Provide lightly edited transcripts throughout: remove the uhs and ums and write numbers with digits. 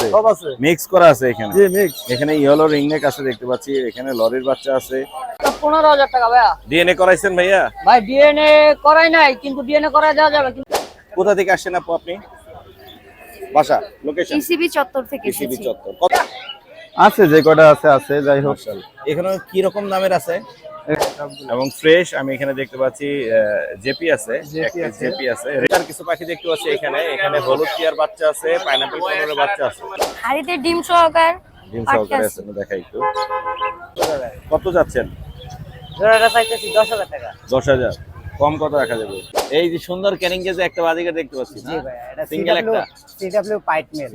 আছে সব আছে মিক্স করা আছে এখানে জি মিক্স এখানে ইয়েলো রিংনেক আছে দেখতে পাচ্ছি এখানে লরির বাচ্চা আছে 15,000 টাকা ভাইয়া। ডিএনএ করাইছেন ভাইয়া ভাই ডিএনএ করাই নাই, কিন্তু ডিএনএ করা দেওয়া যাবে। কোথা থেকে আসছেন আপু আপনি বাসা লোকেশন ইসিবি চত্বর থেকে ইসিবি এসেছি। চত্বর কত আছে যে কটা আছে যাই হোক এখানে কি রকম দামের আছে এবং ফ্রেশ আমি এখানে দেখতে পাচ্ছি জেপি আছে জেপি আছে রেটার কিছু পাখি দেখতে পাচ্ছি এখানে হলুদ টিয়ার বাচ্চা আছে পাইনাপল কোনোর বাচ্চা আছে হাড়িতে ডিম সহকার ডিম সহকারে আছে দেখাই একটু কত যাচ্ছেন জোড়াটা চাইতেছি 10,000 টাকা। 10,000 কম কত রাখা যাবে এই যে সুন্দর ক্যানিং গেজে একটা বাজিকার দেখতে পাচ্ছি না সিঙ্গেল একটা সিডব্লিউ পাইট মেল।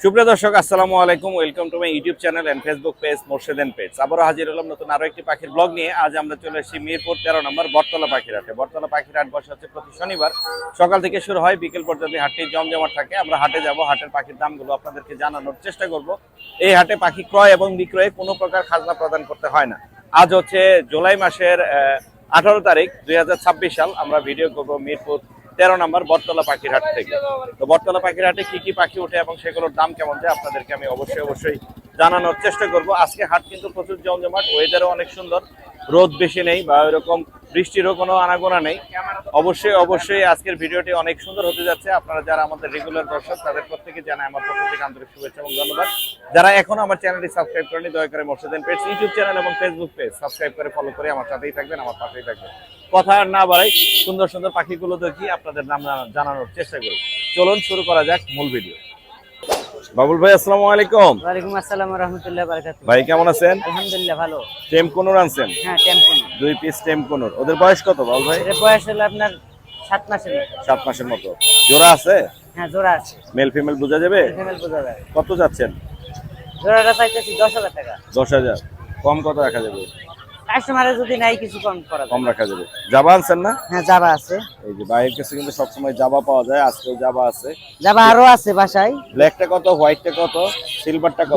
সুপ্রিয় দর্শক আসসালামু আলাইকুম welcome to my YouTube channel and Facebook page Morshed and page আবারো হাজির হলাম নতুন আরো একটি পাখির ব্লগ নিয়ে। আজ আমরা চলে এসেছি মিরপুর 13 নম্বর বটতলা পাখির হাটে। বটতলা পাখির হাট বসে হচ্ছে প্রতি শনিবার সকাল থেকে শুরু হয়, বিকেল পর্যন্ত হাটটি জমজমাট থাকে। আমরা হাটে যাব, হাটের পাখির দামগুলো আপনাদেরকে জানানোর চেষ্টা করব। এই হাটে পাখি ক্রয় এবং বিক্রয়ে কোনো প্রকার খাজনা প্রদান করতে হয় না। আজ হচ্ছে জুলাই মাসের 18 তারিখ 2026 সাল। আমরা ভিডিও করবো মিরপুর 13 নম্বর বটতলা পাখির হাট থেকে। তো বটতলা পাখির হাটে কি কি পাখি ওঠে এবং সেগুলোর দাম কেমন যায় আপনাদেরকে আমি অবশ্যই জানানোর চেষ্টা করব। আজকে হাট কিন্তু প্রচুর জমজমাট, ওয়েদারও অনেক সুন্দর, রোদ বেশি নেই বা এরকম বৃষ্টিরও কোনো আনাগোনা নেই। অবশ্যই আজকের ভিডিওটি অনেক সুন্দর হতে যাচ্ছে। আপনারা যারা আমাদের রেগুলার দর্শক তাদের প্রত্যেকে জানাই আমার পক্ষ থেকে আন্তরিক শুভেচ্ছা এবং ধন্যবাদ। যারা এখনো আমার চ্যানেলটি সাবস্ক্রাইব করেনি দয়া করে Morshed and page YouTube channel এবং ফেসবুক পেজ সাবস্ক্রাইব করে ফলো করে আমার সাথেই থাকবেন, আমার পাশেই থাকবেন। কথা আর না বাড়াই, সুন্দর সুন্দর পাখিগুলো দেখি আপনাদের নাম জানানোর চেষ্টা করি। চলুন শুরু করা যাক মূল ভিডিও। বাবুল ভাই আসসালামু আলাইকুম। ওয়ালাইকুম আসসালাম ওয়া রাহমাতুল্লাহি ওয়া বারাকাতুহু। ভাই কেমন আছেন? আলহামদুলিল্লাহ ভালো। টেম কোনর আনছেন? হ্যাঁ টেম্পন। 2 পিস টেম কোনর। ওদের বয়স কত বাবুল ভাই? এর বয়স হলো আপনার 7 মাসের মতো। 7 মাসের মতো। জোড়া আছে? হ্যাঁ জোড়া আছে। মেল ফিমেল বোঝা যাবে? ফিমেল বোঝা যায়। কত যাচ্ছেন? জোড়াটা চাইতেছি 10,000 টাকা। 10,000 কম কত রাখা যাবে? কাস্টমারে যদি নাই কিছু কম করা যাবে। কম রাখা যাবে। জাবা আনছেন না? হ্যাঁ জাবা আছে। এই যে ভাইয়ের কাছে কিন্তু সবসময় জাবা পাওয়া যায়, আজকেও জাবা আছে। জাবা আরো আছে বাসায়। ব্ল্যাকটা কত, হোয়াইটটা কত, সিলভারটা কত?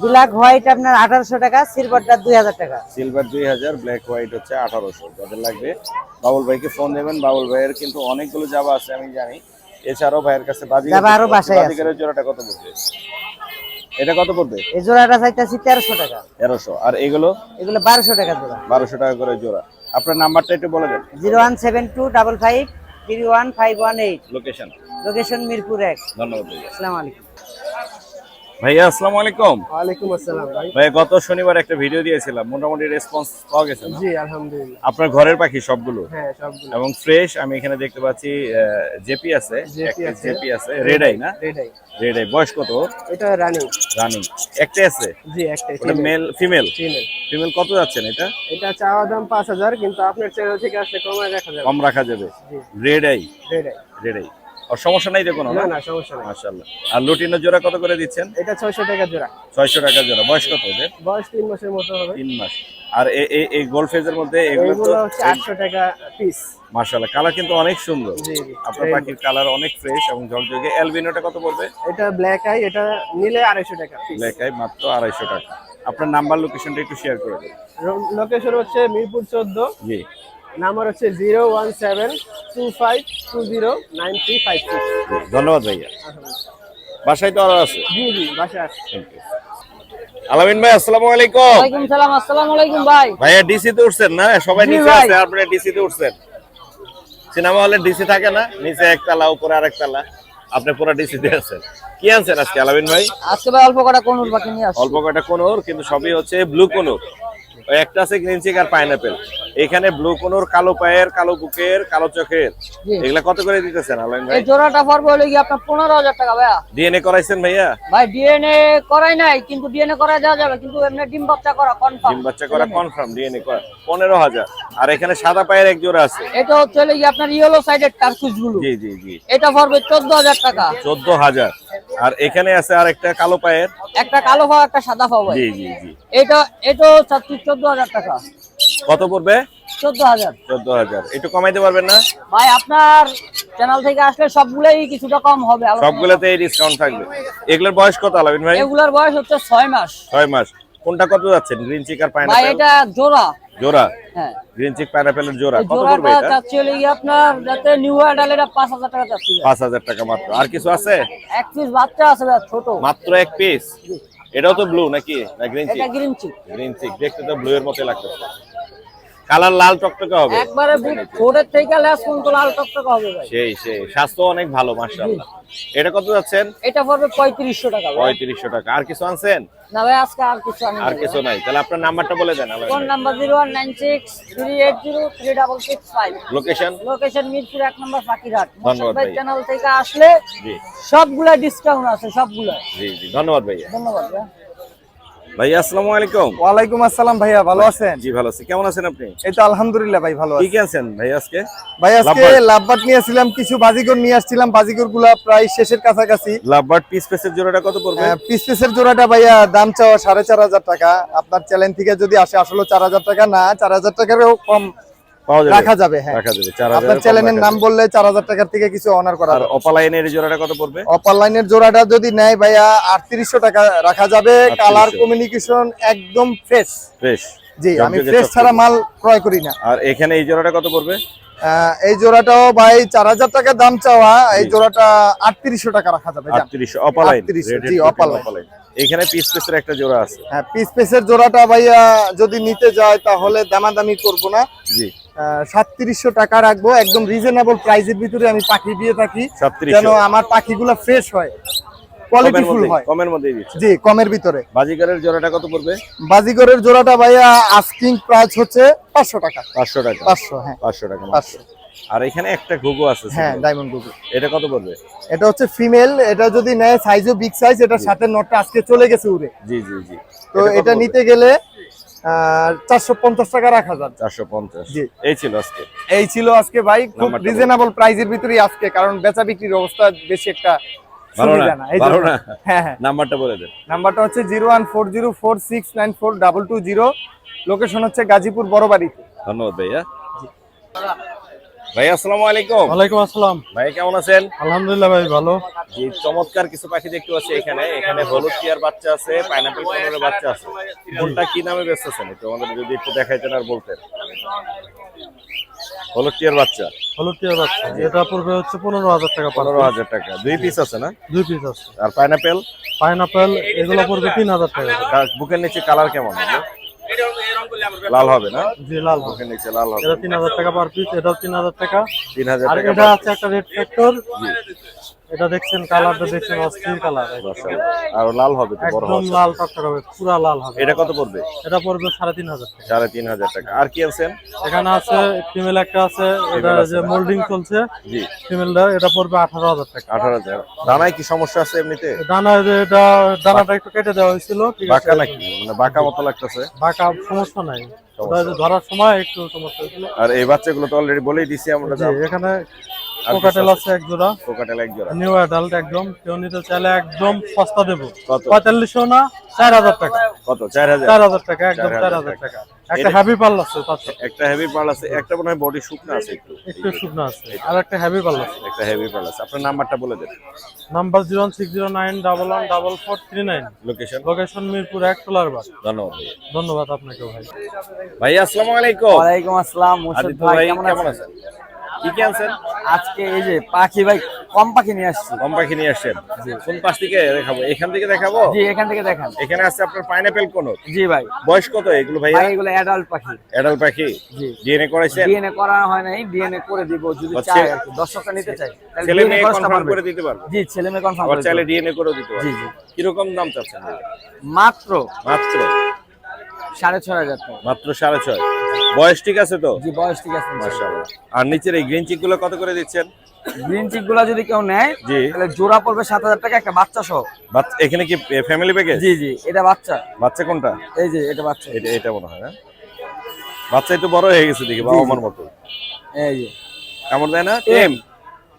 ব্ল্যাক হোয়াইট আপনার 1800 টাকা, সিলভারটা 2000 টাকা। সিলভার 2000, ব্ল্যাক হোয়াইট হচ্ছে 1800। যাদের লাগবে বাবুল ভাইকে ফোন দেবেন। বাবুল ভাইয়ের কিন্তু অনেকগুলো জাবা আছে আমি জানি। এছাড়াও ভাইয়ের কাছে জাবা আরো বাসায় আছে। বাজিকারের জোড়াটা কত পড়বে? এটা কত পড়বে? এই জোড়াটা চাইতেছি 1300 টাকা। 1300। আর এগুলো 1200 টাকা জোড়া। 1200 টাকা করে জোড়া। আপনার নাম্বারটা একটু বলে দেন। 01725531518। Location location Mirpur 1। ধন্যবাদ ভাইয়া। আসসালামু আলাইকুম। ভাইয়া আসসালামু আলাইকুম। ওয়ালাইকুম আসসালাম ভাই ভাই গত শনিবার একটা ভিডিও দিয়েছিলাম, মোটামুটি রেসপন্স পাওয়া গেছে না? জি আলহামদুলিল্লাহ আপনার ঘরের পাখি সবগুলো হ্যাঁ সবগুলো এবং ফ্রেশ। আমি এখানে দেখতে পাচ্ছি জেপি আছে, জেপি আছে, রেড আই না? এটাই রেড আই বয়স কত? এটা রানিং রানিং একটাই আছে? জি একটাই ওটা মেল ফিমেল? ফিমেল ফিমেল কত যাচ্ছেন এটা? এটা চাওয়া দাম 5000 কিন্তু আপনার চ্যানেল থেকে আসলে কমায় রাখা যাবে কম রাখা যাবে। জি রেড আই এটাই রেড আই আর সমস্যা নাই দেখুন না না সমস্যা নেই মাশাআল্লাহ। আর লুটিনো জোড়া কত করে দিচ্ছেন? এটা 600 টাকা জোড়া 600 টাকা জোড়া। বয়স কত ওদের? বয়স 3 মাসের মতো হবে 3 মাস। আর এই গোল্ড ফেজের মধ্যে এগুলো তো এগুলো হচ্ছে 800 টাকা পিস মাশাআল্লাহ, কালার কিন্তু অনেক সুন্দর। জি জি আপনার পাখির কালার অনেক ফ্রেশ এবং ঝকঝকে। অ্যালবিনোটা কত পড়বে? এটা ব্ল্যাক আই, এটা নিলে 250 টাকা পিস ব্ল্যাক আই মাত্র 250 টাকা। আপনার নাম্বার লোকেশনটা একটু শেয়ার করে দেন। লোকেশন হচ্ছে মিরপুর 14, জি নাম্বার হচ্ছে 01725209356। ধন্যবাদ ভাইয়া। বাসায় তো আরো আছে। জি জি বাসা আছে। Thank you. আলামিন ভাই আসসালামু আলাইকুম। ওয়ালাইকুম সালাম। আসসালামু আলাইকুম ভাই। ভাইয়া ডিসি তে উঠছেন না? সবাই জি নিচে ভাই। আছে, আপনি ডিসি তে উঠছেন। সিনেমা হলে ডিসি থাকে না? নিচে একতলা উপরে আরেকতলা, আপনি পুরো ডিসি তে আছেন। কি আনছেন আজকে আলামিন ভাই? আজকে ভাই অল্প কটা কোনুর পাখি নিয়ে আসছি। অল্প কয়টা কোনোর, কিন্তু সবই হচ্ছে ব্লু কোনোর। ওই একটা আছে গ্রিন চিক আর পাইনাপেল। এখানে ব্লু কোনোর, কালো পায়ের, কালো বুকের, কালো চোখের, জি। এগুলা কত করে দিতেছেন আলামিন ভাই? এই জোড়াটা পড়বে হলো কি আপনার 15,000 টাকা ভাইয়া। ডিএনএ করাইছেন ভাইয়া? ভাই ডিএনএ করাই নাই, কিন্তু ডিএনএ করা দেওয়া যাবে, কিন্তু এমনি ডিম বাচ্চা করা কনফার্ম। ডিম বাচ্চা করা কনফার্ম, ডিএনএ করা 15,000। আর এখানে সাদা পায়ের এক জোড়া আছে। এটা হচ্ছে হলো কি আপনার ইয়েলো সাইডের টার্কুস গুলো। জি জি জি এটা পড়বে 14,000 টাকা। 14,000। আর এখানে আছে আর একটা কালো পায়ের। একটা কালো পাও একটা সাদা পাও ভাই। জি জি জি এটাও 14,000 টাকা। কত পড়বে? 14,000। 14,000। একটু কমাইতে পারবেন না? ভাই আপনার চ্যানেল থেকে আসলে সবগুলাই কিছুটা কম হবে। সবগুলোতে এই ডিসকাউন্ট থাকবে। এগুলোর বয়স কত আলামিন ভাই? এগুলার বয়স হচ্ছে 6 মাস। 6 মাস। কোনটা কত যাচ্ছেন? গ্রিন চিক আর ভাই পাইনাপেল? এটা জোড়া জোড়া হ্যাঁ গ্রিন চিক পাইনাপেলের জোড়া এই কত পড়বে জোড়াটা এটা? চাচ্ছি হলে গিয়ে আপনার যাতে নিউ অ্যাডাল এটা 5,000 টাকা চাচ্ছি ভাই। 5,000 টাকা মাত্র। আর কিছু আছে? এক পিস বাচ্চা আছে ভাই, ছোট। মাত্র এক পিস। এটাও তো ব্লু নাকি না গ্রিন চিক? এটা গ্রিন চিক। গ্রিন চিক দেখতে তো ব্লু এর মতো লাগতেছে। কালার লাল টকটকে হবে। একবারে ঠোঁটের থেকে লেস পর্যন্ত লাল টকটকে হবে ভাই। সেই স্বাস্থ্য অনেক ভালো মাশাআল্লাহ। এটা কত যাচ্ছেন? এটা পড়বে 3500 টাকা ভাই। 3500 টাকা। আর কিছু আনছেন? না ভাই আজকে আর কিছু আমি আর কিছু নাই। তাহলে আপনার নাম্বারটা বলে দেন। Phone number 0196380365। Location? Location Mirpur 1 number Fakirhat. ধন্যবাদ ভাই ভাই। চ্যানেল থেকে আসলে জি সবগুলা ডিসকাউন্ট আছে সবগুলা। জি জি ধন্যবাদ ভাইয়া। ধন্যবাদ ভাই। ভাইয়া আসসালামু আলাইকুম। ওয়ালাইকুম আসসালাম ভাইয়া, ভালো আছেন? জি ভালো আছি। কেমন আছেন আপনি? এই তো আলহামদুলিল্লাহ ভাই, ভালো কি আছি। কি আনছেন ভাই আজকে? ভাই আজকে লাভবার্ড? লাভবাট নিয়েছিলাম, কিছু বাজিগর নিয়ে আসছিলাম, বাজিগর গুলা প্রায় শেষের কাছাকাছি। লাভবার্ড পিস পিসের জোড়াটা কত পড়বে? পিস পিসের জোড়াটা ভাইয়া দাম চাওয়া 4,500 টাকা। আপনার চ্যানেল থেকে যদি আসে আসলে 4,000 টাকা না, 4,000 টাকারও কম পাওয়া যাবে? রাখা যাবে। হ্যাঁ রাখা যাবে 4,000 আপনার চ্যানেলের নাম বললে 4,000 টাকার থেকে কিছু অনার করা আর যাবে। অপালাইনের জোড়াটা কত পড়বে? অপার লাইনের জোড়াটা যদি নেয় ভাইয়া 3,800 টাকা রাখা যাবে। 3800 কালার কমিউনিকেশন একদম ফ্রেশ। ফ্রেশ। জি, আমি ফ্রেশ ছাড়া মাল ক্রয় করি না। আর এখানে এই জোড়াটা কত পড়বে? এই জোড়াটাও ভাই 4,000 টাকা দাম চাওয়া। এই জোড়াটা 3,800 টাকা রাখা যাবে। যান। 3800 অপালাইন। 3800 জি, অপালাইন। এখানে পিস পিসের একটা জোড়া আছে। হ্যাঁ, পিস পিসের জোড়াটা ভাইয়া যদি নিতে যায় তাহলে দামাদামি করব না। জি 3,700 টাকা রাখবো। একদম রিজনেবল প্রাইসের ভিতরে আমি পাখি দিয়ে থাকি, 3700 যেন আমার পাখিগুলো ফ্রেশ হয়, কোয়ালিটিফুল হয়। কমের মধ্যেই দিচ্ছে। জি, কমের ভিতরে। বাজিকারের জোড়াটা কত পড়বে? বাজিগরের জোড়াটা ভাইয়া আস্কিং প্রাইস হচ্ছে 500 টাকা। 500 টাকা। 500, হ্যাঁ 500 টাকা। 500। আর এখানে একটা ঘুঘু আছে। হ্যাঁ, ডায়মন্ড গুগল। এটা কত পড়বে? এটা হচ্ছে ফিমেল। এটা যদি নেয় সাইজও বিগ সাইজ। এটার সাথে নটটা আজকে চলে গেছে উড়ে। জি জি জি। তো এটা নিতে গেলে 450 টাকা রাখা যাবে। 450। জি। এই ছিল আজকে। এই ছিল আজকে ভাই, খুব নাম্বারটা বলুন। রিজনেবল প্রাইসের ভিতরেই আজকে, কারণ বেচা বিক্রির অবস্থা বেশি একটা ভালো না? সুবিধা না। এই ভালো জন্য। না? হ্যাঁ হ্যাঁ। নাম্বারটা বলে দেন। নাম্বারটা হচ্ছে 01404694220। লোকেশন হচ্ছে গাজীপুর বড়বাড়িতে। ধন্যবাদ ভাইয়া। ভাই আসসালামু আলাইকুম। ওয়ালাইকুম আসসালাম। ভাই কেমন আছেন? আলহামদুলিল্লাহ ভাই, ভালো। জি চমৎকার কিছু পাখি দেখতে পাচ্ছি এখানে। এখানে হলুদ টিয়ার বাচ্চা আছে, পাইনাপল কোনোর বাচ্চা আছে। কোনটা কি নামে বেচতেছেন একটু আমাদের যদি একটু দেখাইতেন আর বলতেন। হলুদ টিয়ার বাচ্চা হলুদ টিয়ার বাচ্চা, এটা পড়বে হচ্ছে 15,000 টাকা। 15,000 টাকা। 2 পিস আছে না? 2 পিস আছে। আর পাইনাপল? পাইনাপেল এগুলো পড়বে 3,000 টাকা। বুকের নিচে কালার কেমন হবে? লাল হবে না? জি, লাল হবে। বুকের নিচে লাল হবে। এটা 3,000 টাকা পার পিস, এটাও 3,000 টাকা। 3,000 আর টাকা। এটা আছে একটা রেড ফ্যাক্টর। এটা দেখছেন, কালারটা দেখছেন, অস্থির কালার। মাশাআল্লাহ। আর লাল হবে তো বড় একদম হবে। লাল টকটক হবে, পুরা লাল হবে। এটা কত পড়বে? এটা পড়বে 3,500 টাকা। 3,500 টাকা। আর কি আছেন? এখানে আছে ফিমেল একটা আছে, এটা Female আছে যে না? মোল্ডিং চলছে জি ফিমেলটা, এটা পড়বে 18,000 টাকা। 18,000। দানায় কি সমস্যা আছে এমনিতে? দানাটা একটু কেটে দেওয়া হয়েছিল, ঠিক আছে। বাঁকা নাকি? মানে বাঁকা মতো লাগতেছে। বাঁকা সমস্যা নাই, সমস্যা ওটা ধরার সময় একটু সমস্যা হয়েছিল। আর এই বাচ্চাগুলো তো অলরেডি বলেই দিছি আমরা। জি, এখানে আর কোকাটেল কিছু আছে এক জোড়া, কোকাটেল এক জোড়া। নিউ অ্যাডাল্ট একদম। কেউ নিতে চাইলে একদম সস্তা দেবো। কত? 4500 না, 4,000 টাকা। কত? 4,000। 4,000 টাকা, একদম 4,000 4,000 টাকা। একটা হ্যাভি পাল আছে তার সাথে। একটা হেভি পার্ল আছে, একটা মনে হয় বডি শুকনো আছে একটু। একটু শুকনো আছে, আর একটা হ্যাভি পাল আছে। একটা হেভি পার্ল আছে। আপনার নাম্বারটা বলে দেন। Number 01609114439। Location? Location Mirpur 1 Tolarbag. ধন্যবাদ ভাই। ধন্যবাদ আপনাকে ভাই। ভাই আসসালামু আলাইকুম। ওয়ালাইকুম আসসালাম। মোর্শেদ আদিত্য ভাই ভাই কেমন কেমন আছেন? আছেন? কি কি আনছেন? আজকে এই যে পাখি ভাই, কম পাখি নিয়ে আসছি। কম পাখি নিয়ে আসছেন। কোন পাশ থেকে দেখাবো? এখান থেকে দেখাবো? জি, এখান থেকে দেখান। এখানে আছে আপনার পাইনাপেল কোন? জি ভাই। বয়স কত এগুলো ভাইয়া? ভাই এগুলো অ্যাডাল্ট পাখি। অ্যাডাল্ট পাখি? জি। ডিএনএ করাইছেন? ডিএনএ করা হয় নাই, ডিএনএ করে দিব যদি আচ্ছা। চায় আর কি, দর্শকরা নিতে চায় তাহলে ছেলে DNA মেয়ে খরচটা কনফার্ম পারবে। করে দিতে পারবো? জি, ছেলে মেয়ে কনফার্ম আবার করে চাইলে দিব। ডিএনএ করেও দিতে পারবো? জি জি। কিরকম দাম চাচ্ছেন? মাত্র মাত্র 6,500 টাকা। মাত্র 6.5। বয়স ঠিক আছে তো? জি, বয়স ঠিক আছে। মাশাআল্লাহ। আর নিচের এই গ্রিন চিক গুলো কত করে দিচ্ছেন? গ্রিন চিক গুলা যদি কেউ নেয় জি। তাহলে জোড়া পড়বে 7,000 টাকা, একটা বাচ্চা সহ। বাচ্চা এখানে কি ফ্যামিলি প্যাকেজ? জি জি, এটা বাচ্চা। বাচ্চা কোনটা? এই যে এটা বাচ্চা। এটা এটা মনে হয় না? বাচ্চা একটু বড় হয়ে গেছে দেখি, বাবা মার মতো। এই যে কামড় দেয় না? টেম?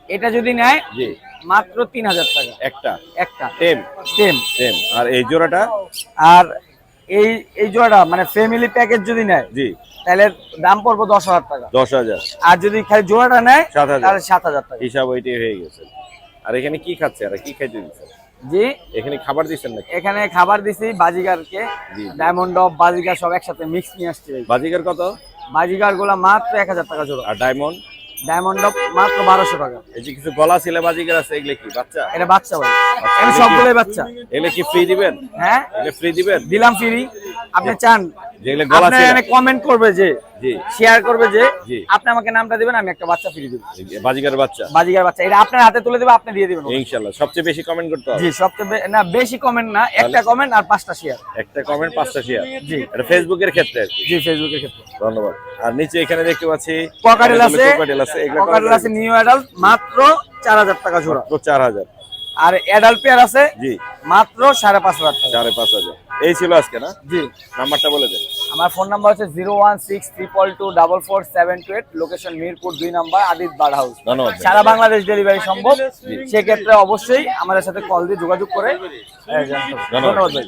এটা যদি নেয় জি। মাত্র 3,000 টাকা একটা একটা টেম? টেম। টেম। আর এই জোড়াটা? আর এই জোড়াটা মানে ফ্যামিলি প্যাকেজ যদি নেয় জি। তাহলে দাম পড়বে 10,000 টাকা। 10,000। আর যদি খালি জোড়াটা নেয় 7,000। তাহলে 7,000 টাকা। হিসাব ওইটাই হয়ে গেছে। আর এখানে কি খাচ্ছে? আর কি খাইতে দিচ্ছে? জি এখানে খাবার দিচ্ছেন নাকি? এখানে খাবার দিছি বাজিগারকে, জি। ডায়মন্ড ডব বাজিগার সব একসাথে মিক্স নিয়ে আসছি ভাই। বাজিকার কত? বাজিগার গুলা মাত্র 1000 টাকা জোড়া, আর ডায়মন্ড? ডায়মন্ড ডব মাত্র 1200 টাকা। এই যে কিছু গলা ছিলে বাজিকার আছে, এগুলো কি বাচ্চা? এটা বাচ্চা ভাই, এখানে সবগুলোই বাচ্চা। এগুলো কি ফ্রি দিবেন? হ্যাঁ এগুলো ফ্রি দিবেন? দিলাম ফ্রি। আপনি চান যেগুলো গলা আপনি ছিলে? এখানে কমেন্ট করবে যে, জি শেয়ার করবে যে জি। আপনি আমাকে নামটা দিবেন, আমি একটা বাচ্চা ফ্রি দেব। বাজিকার বাচ্চা বাজিগার বাচ্চা এটা আপনার হাতে তুলে দেবে, আপনি দিয়ে দিবেন। ইনশাআল্লাহ। সবচেয়ে বেশি কমেন্ট করতে হবে? জি সবচেয়ে না বেশি কমেন্ট না, একটা কমেন্ট আর 5টা শেয়ার। একটা কমেন্ট 5টা শেয়ার। জি এটা ফেসবুকের ক্ষেত্রে আর কি। জি ফেসবুকের ক্ষেত্রে। ধন্যবাদ। আর নিচে এখানে দেখতে পাচ্ছি ককাটেল আছে, ককাটেল আছে, এগুলো ককাটেল আছে নিউ অ্যাডাল্ট মাত্র 4000 টাকা জোড়া। 4000। আর অ্যাডাল্ট পেয়ার আছে জি মাত্র 5500 টাকা। 5500। এই ছিল আজকে না? জি নাম্বারটা বলে দেন। আমার ফোন নাম্বার হচ্ছে 01622244728, location Mirpur 2 number Adit bird house. ধন্যবাদ। সারা বাংলাদেশ ডেলিভারি সম্ভব, সেক্ষেত্রে অবশ্যই আমাদের সাথে কল দিয়ে যোগাযোগ করে জানতে হবে। ধন্যবাদ ভাই।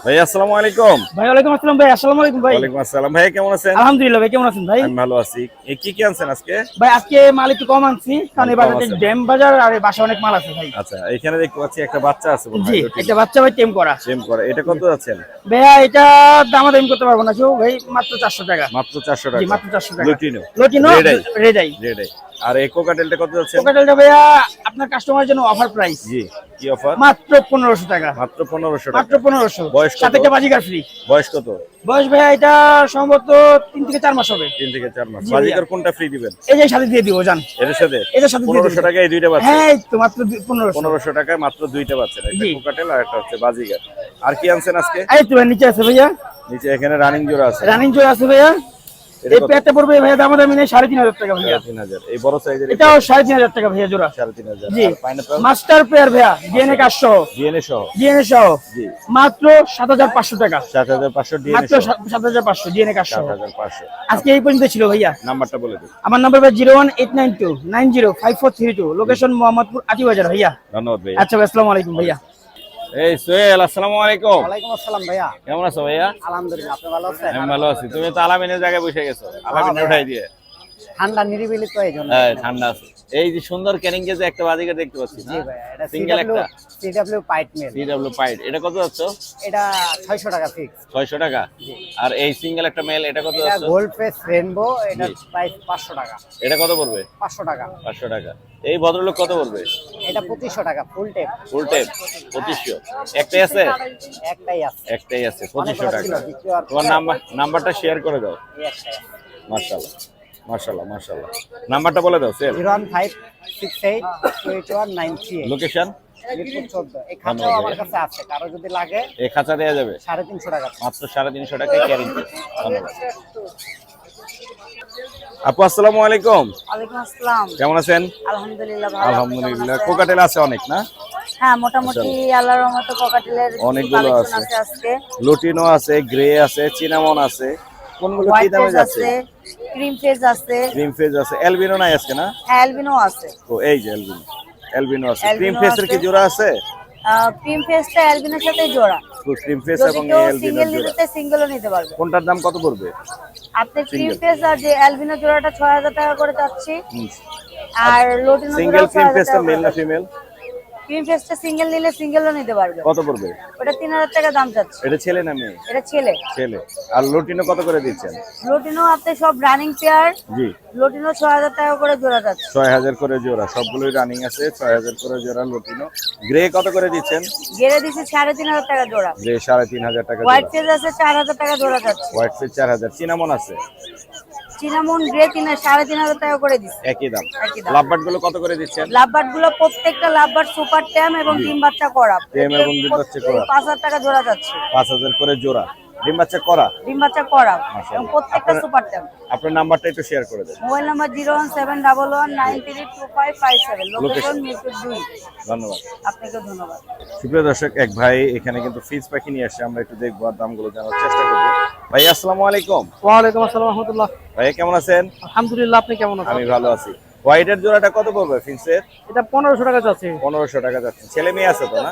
ভাই আসসালামু আলাইকুম। ভাই ওয়ালাইকুম আসসালাম ভাই। আসসালামু আলাইকুম ভাই। ওয়ালাইকুম আসসালাম। ভাই কেমন আছেন? আলহামদুলিল্লাহ ভাই, কেমন আছেন ভাই? আমি ভালো আছি। এই কি কি আনছেন আজকে? ভাই আজকে মাল একটু কম আনছি, কারণ এই কম বাজারে আছে। ড্যাম বাজার আর এই বাসায় অনেক মাল আছে ভাই। আচ্ছা, এখানে দেখতে পাচ্ছি একটা বাচ্চা আছে মনে জি হয়। একটা বাচ্চা ভাই টেম করা। সেম করে। এটা কত যাচ্ছেন? ভাইয়া এটা দামাদামি করতে পারবো না কেউ ভাই, মাত্র 400 টাকা। মাত্র 400 জি টাকা। মাত্র 400 টাকা। Lutino. Lutino Red eye? Red eye. Red eye. আর এই কোকাটেলটা কত যাচ্ছেন? কোকাটেলটা ভাইয়া আপনার কাস্টমারের জন্য অফার প্রাইস জি কি অফার? মাত্র 1500 টাকা। মাত্র 1500 মাত্র টাকা। 1500, বয়স কত? সাথে একটা বাজিকার ফ্রি। বয়স কত? বয়স ভাইয়া এটা সম্ভবত 3 থেকে 4 মাস হবে। 3 থেকে 4 মাস। জি বাজিকার কোনটা ফ্রি দিবেন? এই যে সাথে দিয়ে দিব জান, এর সাথে? এটার সাথে দিয়ে 1500 দিব। টাকা এই দুইটা বাচ্চা? হ্যাঁ এই তো মাত্র 1500। 1500 টাকায় মাত্র দুইটা বাচ্চা। একটা জি। কোকাটেল আর একটা হচ্ছে বাজিকার। আর কি আনছেন আজকে? এই তো ভাই নিচে আছে ভাইয়া, নিচে এখানে রানিং জোড়া আছে। রানিং জোড়া আছে ভাইয়া। এটা এই কত? পেয়ারটা পড়বে ভাইয়া দামাদামি নেই 3500 টাকা ভাইয়া। 3000। এই বড় সাইজের এটাও 3500 টাকা ভাইয়া জোড়া। 3500। জি আর পাইনাপল? মাস্টার পেয়ার ভাইয়া, ডিএনএ কার্ড সহ, ডিএনএ সহ? ডিএনএ সহ জি। মাত্র 7500 টাকা। 7500 ডিএনএ মাত্র সহ? 7500 ডিএনএ কার্ড সহ। 7500। আজকে এই পর্যন্ত ছিল ভাইয়া। নাম্বারটা বলে দিন। আমার নাম্বার ভাই 01892905432, লোকেশন মোহাম্মদপুর আটিবাজার ভাইয়া। ধন্যবাদ ভাই। আচ্ছা ভাই আসসালামু আলাইকুম ভাইয়া। এই সোহেল, আসসালামু আলাইকুম। ওয়ালাইকুম আসসালাম ভাইয়া। কেমন আছো ভাইয়া? আলহামদুলিল্লাহ, আপনি ভালো আছেন? আমি ভালো আছি। তুমি তো আলামিনের জায়গায় বসে গেছো, আলামিন উঠাই দিয়ে। ঠান্ডা নিরিবিলি তো এই জন্য। হ্যাঁ ঠান্ডা আছে। এই যে সুন্দর ক্যানিং যে একটা বাজিকার দেখতে পাচ্ছি না? জি ভাইয়া, এটা সিঙ্গেল একটা CW pied male. CW pied. এটা কত যাচ্ছে? এটা 600 টাকা ফিক্স। 600 টাকা। আর এই সিঙ্গেল একটা মেল, এটা কত এটা যাচ্ছে? গোল্ড ফেস রেইনবো, এটা জি। প্রাইস 500 টাকা। এটা কত পড়বে? 500 টাকা। 500 টাকা। এই ভদ্রলোক কত পড়বে? এটা 2500 টাকা ফুল টেপ। ফুল টেপ 2500। একটাই আছে? একটাই আছে। একটাই আছে, অনেকগুলো 2500 ছিল, টাকা। বিক্রি হওয়ার তোমার পরে নাম্বারটা শেয়ার করে দাও। এই একটাই আছে। মাশাআল্লাহ মাশাআল্লাহ মাশাআল্লাহ। নাম্বারটা বলে দাও সেল। 01568 লোকেশন? মিরপুর 14। এই খাতাও আমার কাছে আছে, কারো যদি লাগে এই খাঁচা দেওয়া যাবে 350 টাকা। মাত্র 350 টাকায় ক্যারিং। ধন্যবাদ। আপু আসসালামু আলাইকুম। ওয়ালাইকুম আসসালাম। কেমন আছেন? আলহামদুলিল্লাহ ভালো। আলহামদুলিল্লাহ। কোকাটেল আছে অনেক না? হ্যাঁ মোটামুটি আল্লাহর রহমতে কোকাটেলের অনেকগুলো কালেকশন আছে। আছে আজকে। লুটিনো আছে, গ্রে আছে, চিনামন আছে। কোনগুলো কি হোয়াইট দামে ফেজ যাচ্ছে? আছে, ক্রিম ফেজ আছে, ক্রিম ফেজ আছে, অ্যালবিনো নাই আজকে না? অ্যালবিনো আছে। ও এই যে অ্যালবিনো। অ্যালবিনো আছে। ক্রিম অ্যালবিনো ফেজের কি আছে। জোড়া আছে? ক্রিম ফেজটা অ্যালবিনোর সাথে জোড়া। ক্রিম ফেজ যদি এবং কেউ অ্যালবিনো সিঙ্গেল জোড়া। নিতে চায় সিঙ্গেলও নিতে পারবে। কোনটার দাম কত পড়বে? আপনি ক্রিম ফেজ আর যে অ্যালবিনো জোড়াটা 6000 টাকা করে চাচ্ছি, হুম। আর লোটিনো সিঙ্গেল জোড়া ক্রিম 6000 ফেজটা টাকা মেল না করে। ফিমেল? ক্রিম ফেজটা সিঙ্গেল নিলে সিঙ্গেলও নিতে পারবে। কত পড়বে? ওটা 3000 টাকা দাম চাচ্ছি। এটা ছেলে না মেয়ে? এটা ছেলে। ছেলে। আর লুটিনো কত করে দিচ্ছেন? লোটিনো আপনি সব রানিং পেয়ার, জি লোটিনো 6000 টাকা করে জোড়া যাচ্ছে। 6000 করে জোড়া, সবগুলোই রানিং আছে। 6000 করে জোড়া লুটিনো। গ্রে কত করে দিচ্ছেন? গেড়ে দিছি 3500 টাকা জোড়া। গ্রে 3500 টাকা হোয়াইট জোড়া। ফেজ আছে 4000 টাকা জোড়া যাচ্ছে। White phase 4000। চিনামন আছে চিনামন গ্রে 3500 টাকা করে দিছি। একই দাম। একই দাম। লাভবার্ড গুলো কত করে দিচ্ছেন? লাভবার্ড গুলো প্রত্যেকটা লাভবার্ড সুপার ট্যাম এবং ডিম বাচ্চা করা। ট্যাম এবং ডিম বাচ্চা করা। 5000 টাকা জোড়া যাচ্ছে। 5000 করে জোড়া। ডিম বাচ্চা করা। ডিম বাচ্চা করা মাশাআল্লাহ। এবং প্রত্যেকটা আপনার- সুপার ট্যাম। আপনার নাম্বারটা একটু শেয়ার করে দেন। Mobile number 01711932557, location Mirpur 2। ধন্যবাদ। আপনাকে ধন্যবাদ। সুপ্রিয় দর্শক, এক ভাই এখানে কিন্তু ফিজ পাখি নিয়ে আসছে। আমরা একটু দেখবো আর দামগুলো জানার চেষ্টা করবো। ভাই আসসালামু আলাইকুম। ওয়ালাইকুম আসসালাম রাহমাতুল্লাহ। ভাই কেমন আছেন? আলহামদুলিল্লাহ, আপনি কেমন আছেন? আমি ভালো আছি। হোয়াইটের জোড়াটা কত পড়বে ফিন্সের? এটা 1500 টাকা যাচ্ছে। 1500 টাকা যাচ্ছে। ছেলে মেয়ে আছে তো না?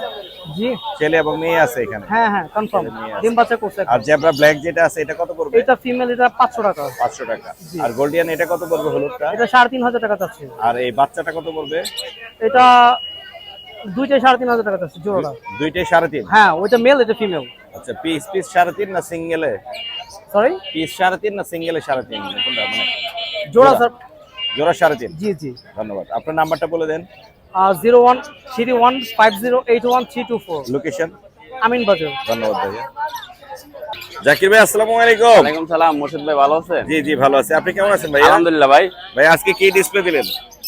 জি ছেলে এবং মেয়ে আছে এখানে। হ্যাঁ হ্যাঁ কনফার্ম, ছেলে মেয়ে আছে। ডিম বাচ্চা করছে। আর জেব্রা ব্ল্যাক যেটা আছে এটা কত পড়বে? এটা ফিমেল, এটা 500 টাকা। 500 টাকা। আর গোল্ডিয়ান এটা কত পড়বে হলুদটা? এটা 3500 টাকা যাচ্ছে। আর এই বাচ্চাটা কত পড়বে? এটা দুইটাই 3.5 টাকা আছে জোড়াটা। দুইটাই 3.5। হ্যাঁ ওইটা মেল এটা ফিমেল। আচ্ছা পিস 3.5 না সিঙ্গেলে? সরি পিস 3.5 না সিঙ্গেলে 3.5 কোনটা মানে? জোড়া স্যার। জোড়া 3.5। জি জি। ধন্যবাদ। আপনার নাম্বারটা বলে দেন। 0131508124। লোকেশন? আমিন বাজার। ধন্যবাদ ভাইয়া। জাকির ভাই আসসালামু আলাইকুম। ওয়ালাইকুম সালাম, মোর্শেদ ভাই ভালো আছেন? জি জি ভালো আছি। আপনি কেমন আছেন ভাইয়া? আলহামদুলিল্লাহ ভাই। ভাই আজকে কি ডিসপ্লে দিলেন?